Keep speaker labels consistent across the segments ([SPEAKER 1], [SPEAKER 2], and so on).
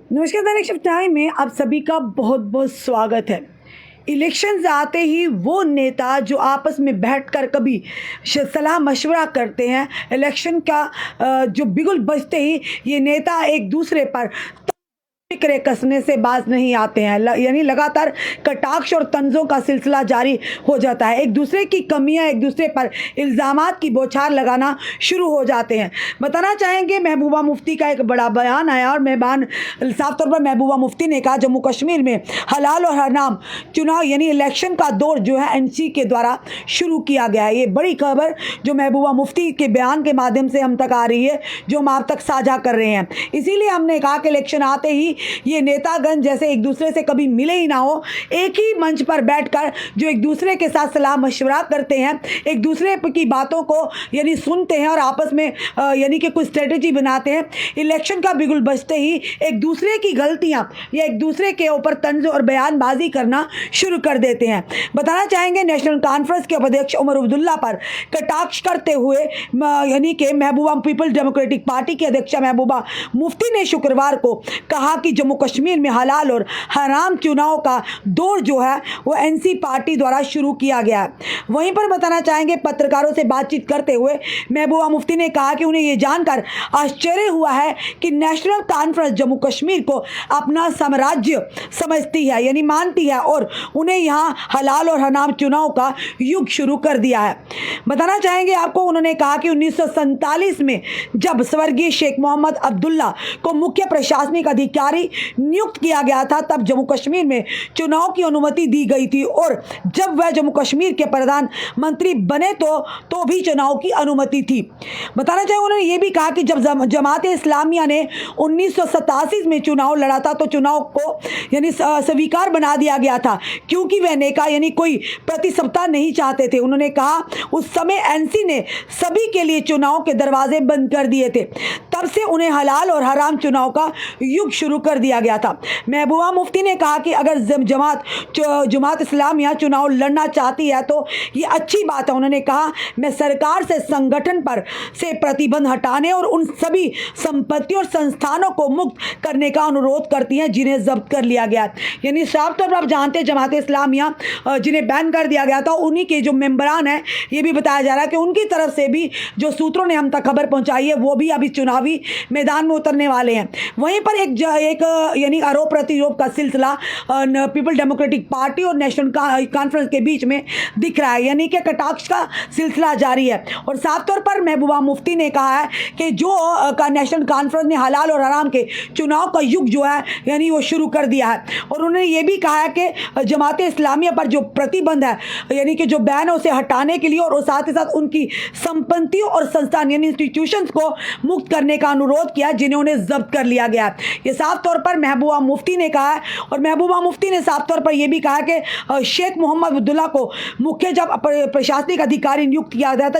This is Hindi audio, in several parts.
[SPEAKER 1] नमस्कार दैनिक टाइम में आप सभी का बहुत बहुत स्वागत है। इलेक्शंस आते ही वो नेता जो आपस में बैठकर कभी सलाह मशवरा करते हैं, इलेक्शन का जो बिगुल बजते ही ये नेता एक दूसरे पर फिक्रे कसने से बाज नहीं आते हैं। यानी लगातार कटाक्ष और तंजों का सिलसिला जारी हो जाता है। एक दूसरे की कमियां, एक दूसरे पर इल्ज़ामात की बौछार लगाना शुरू हो जाते हैं। बताना चाहेंगे महबूबा मुफ्ती का एक बड़ा बयान आया और साफ तौर पर महबूबा मुफ्ती ने कहा जम्मू कश्मीर में हलाल और हराम चुनाव यानी इलेक्शन का दौर जो है एनसी के द्वारा शुरू किया गया है। ये बड़ी खबर जो महबूबा मुफ्ती के बयान के माध्यम से हम तक आ रही है, जो हम आप तक साझा कर रहे हैं। इसीलिए हमने कहा कि इलेक्शन आते ही ये नेतागण जैसे एक दूसरे से कभी मिले ही ना हो, एक ही मंच पर बैठकर जो एक दूसरे के साथ सलाह मशवरा करते हैं, एक दूसरे की बातों को यानी सुनते हैं और आपस में यानी कि कुछ स्ट्रेटेजी बनाते हैं। इलेक्शन का बिगुल बजते ही एक दूसरे की गलतियां या एक दूसरे के ऊपर तंज और बयानबाजी करना शुरू कर देते हैं। बताना चाहेंगे नेशनल कॉन्फ्रेंस के उपाध्यक्ष उमर अब्दुल्ला पर कटाक्ष करते हुए यानी कि महबूबा पीपल्स डेमोक्रेटिक पार्टी की अध्यक्षा महबूबा मुफ्ती ने शुक्रवार को कहा कि जम्मू कश्मीर में हलाल और हराम चुनाव का दौर जो है वो एनसी पार्टी द्वारा शुरू किया गया है। वहीं पर बताना चाहेंगे पत्रकारों से बातचीत करते हुए महबूबा मुफ्ती ने कहा कि उन्हें ये जानकर आश्चर्य हुआ है कि नेशनल कॉन्फ्रेंस जम्मू कश्मीर को अपना साम्राज्य समझती है यानी मानती है और उन्हें यहाँ हलाल और हराम चुनाव का युग शुरू कर दिया है। बताना चाहेंगे आपको, उन्होंने कहा कि 1947 में जब स्वर्गीय शेख मोहम्मद अब्दुल्ला को मुख्य प्रशासनिक अधिकारी नियुक्त किया गया था तब जम्मू कश्मीर में चुनाव की अनुमति दी गई थी और जब वह जम्मू कश्मीर के प्रधानमंत्री बने तो भी चुनाव की अनुमति थी। बताना चाहिए उन्होंने ये भी कहा कि जब जमात इस्लामिया ने 1987 में चुनाव लड़ा था तो चुनाव को यानी स्वीकार बना दिया गया था क्योंकि वह नेका यानी कोई प्रतिस्पर्धा नहीं चाहते थे। उन्होंने कहा उस समय एनसी ने सभी के लिए चुनाव के दरवाजे बंद कर दिए थे, तब से उन्हें हलाल और हराम चुनाव का युग शुरू कर दिया गया था। महबूबा मुफ्ती ने कहा कि अगर जमात इस्लामिया चुनाव लड़ना चाहती है तो ये अच्छी बात है। उन्होंने कहा मैं सरकार से संगठन पर से प्रतिबंध हटाने और उन सभी संपत्तियों और संस्थानों को मुक्त करने का अनुरोध करती हैं जिन्हें जब्त कर लिया गया। यानी साफ तौर पर आप जानते हैं जमात इस्लामिया जिन्हें बैन कर दिया गया था उन्हीं के जो मेंबरान हैं, ये भी बताया जा रहा है कि उनकी तरफ से भी जो सूत्रों ने हम तक खबर पहुंचाई है वो भी अभी चुनावी मैदान में उतरने वाले हैं। वहीं पर एक यानी आरोप प्रतिरोध का सिलसिला पीपल डेमोक्रेटिक पार्टी और नेशनल कॉन्फ्रेंस के बीच में दिख रहा है, यानी कि कटाक्ष का सिलसिला जारी है। और साफ तौर पर महबूबा मुफ्ती ने कहा है कि जो नेशनल कॉन्फ्रेंस ने हलाल और हराम के चुनाव का युग जो है यानी वो शुरू कर दिया है। और उन्होंने ये भी कहा है कि जमात इस्लामिया पर जो प्रतिबंध है यानी कि जो बैन है उसे हटाने के लिए और साथ ही साथ उनकी संपत्तियों और संस्थान यानी इंस्टीट्यूशंस को मुक्त करने का अनुरोध किया जिन्हें उन्हें जब्त कर लिया गया। ये साफ तौर पर महबूबा मुफ्ती ने कहा है। और महबूबा मुफ्ती ने साफ तौर पर यह भी कहा कि शेख मोहम्मद अब्दुल्ला को मुख्य जब प्रशासनिक अधिकारी नियुक्त किया गया था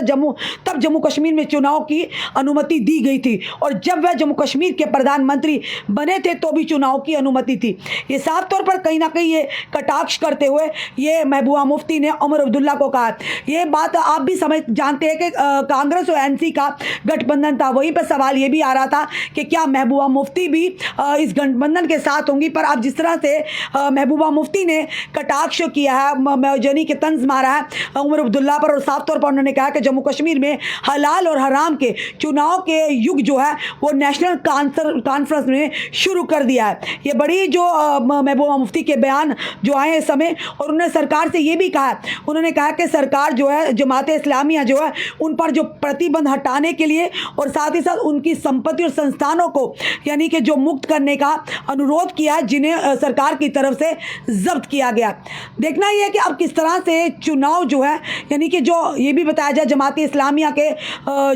[SPEAKER 1] तब जम्मू कश्मीर में चुनाव की अनुमति दी गई थी और जब वह जम्मू कश्मीर के प्रधानमंत्री बने थे तो भी चुनाव की अनुमति थी। ये साफ तौर पर कहीं ना कहीं ये कटाक्ष करते हुए ये महबूबा मुफ्ती ने उमर अब्दुल्ला को कहा। ये बात आप भी समझ जानते हैं कि कांग्रेस और एनसी का गठबंधन था, वहीं पर सवाल ये भी आ रहा था कि क्या महबूबा मुफ्ती भी इस गठबंधन के साथ होंगी। पर अब जिस तरह से महबूबा मुफ्ती ने कटाक्ष किया है यानी कि तंज मारा है उमर अब्दुल्ला पर और साफ तौर पर उन्होंने कहा कि जम्मू कश्मीर में हलाल और हराम के चुनाव के युग जो है वो नेशनल कॉन्फ्रेंस ने शुरू कर दिया है। ये बड़ी जो महबूबा मुफ्ती के बयान जो आए इस समय और उन्होंने सरकार से ये भी कहा, उन्होंने कहा कि सरकार जो है जमात इस्लामिया जो है उन पर जो प्रतिबंध हटाने के लिए और साथ ही साथ उनकी संपत्ति और संस्थानों को यानी कि जो मुक्त करने का अनुरोध किया जिन्हें सरकार की तरफ से जब्त किया गया। देखना यह है कि अब किस तरह से चुनाव जो है यानी कि जो ये भी बताया जाए जमात इस्लामिया के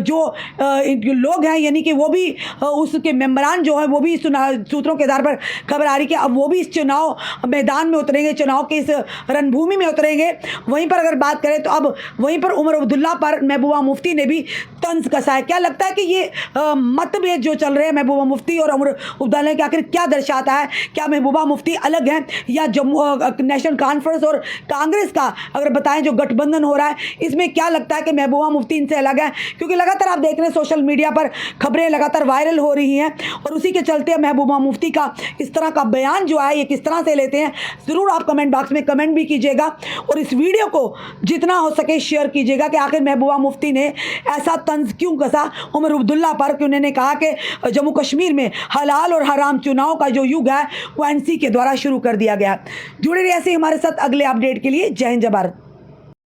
[SPEAKER 1] जो लोग हैं यानी कि वो भी उसके मेंबरान जो है वो भी सूत्रों के आधार पर खबर आ रही कि अब वो भी इस चुनाव मैदान में उतरेंगे, चुनाव के इस रणभूमि में उतरेंगे। वहीं पर अगर बात करें तो अब वहीं पर उमर अब्दुल्ला पर महबूबा मुफ्ती ने भी तंज कसा है। क्या लगता है कि ये मतभेद जो चल रहे हैं महबूबा मुफ्ती और उमर अब्दुल्ला क्या आखिर क्या दर्शाता है? क्या महबूबा मुफ्ती अलग हैं या जम्मू नेशनल कॉन्फ्रेंस और कांग्रेस का अगर बताएं जो गठबंधन हो रहा है, इसमें क्या लगता है कि महबूबा मुफ्ती इनसे अलग है? क्योंकि लगातार आप देख रहे हैं सोशल मीडिया पर खबरें लगातार वायरल हो रही हैं और उसी के चलते महबूबा मुफ्ती का इस तरह का बयान जो है ये किस तरह से लेते हैं, ज़रूर आप कमेंट बॉक्स में कमेंट भी कीजिएगा और इस वीडियो को जितना हो सके शेयर कीजिएगा कि आखिर महबूबा मुफ्ती ने ऐसा तंज क्यों कसा उमर अब्दुल्ला पर कि उन्होंने कहा कि जम्मू कश्मीर में हलाल और हराम चुनाव का जो युग है वो एनसी के द्वारा शुरू कर दिया गया। जुड़े रहिए ऐसे हमारे साथ अगले अपडेट के लिए। जय हिंद, जय भारत।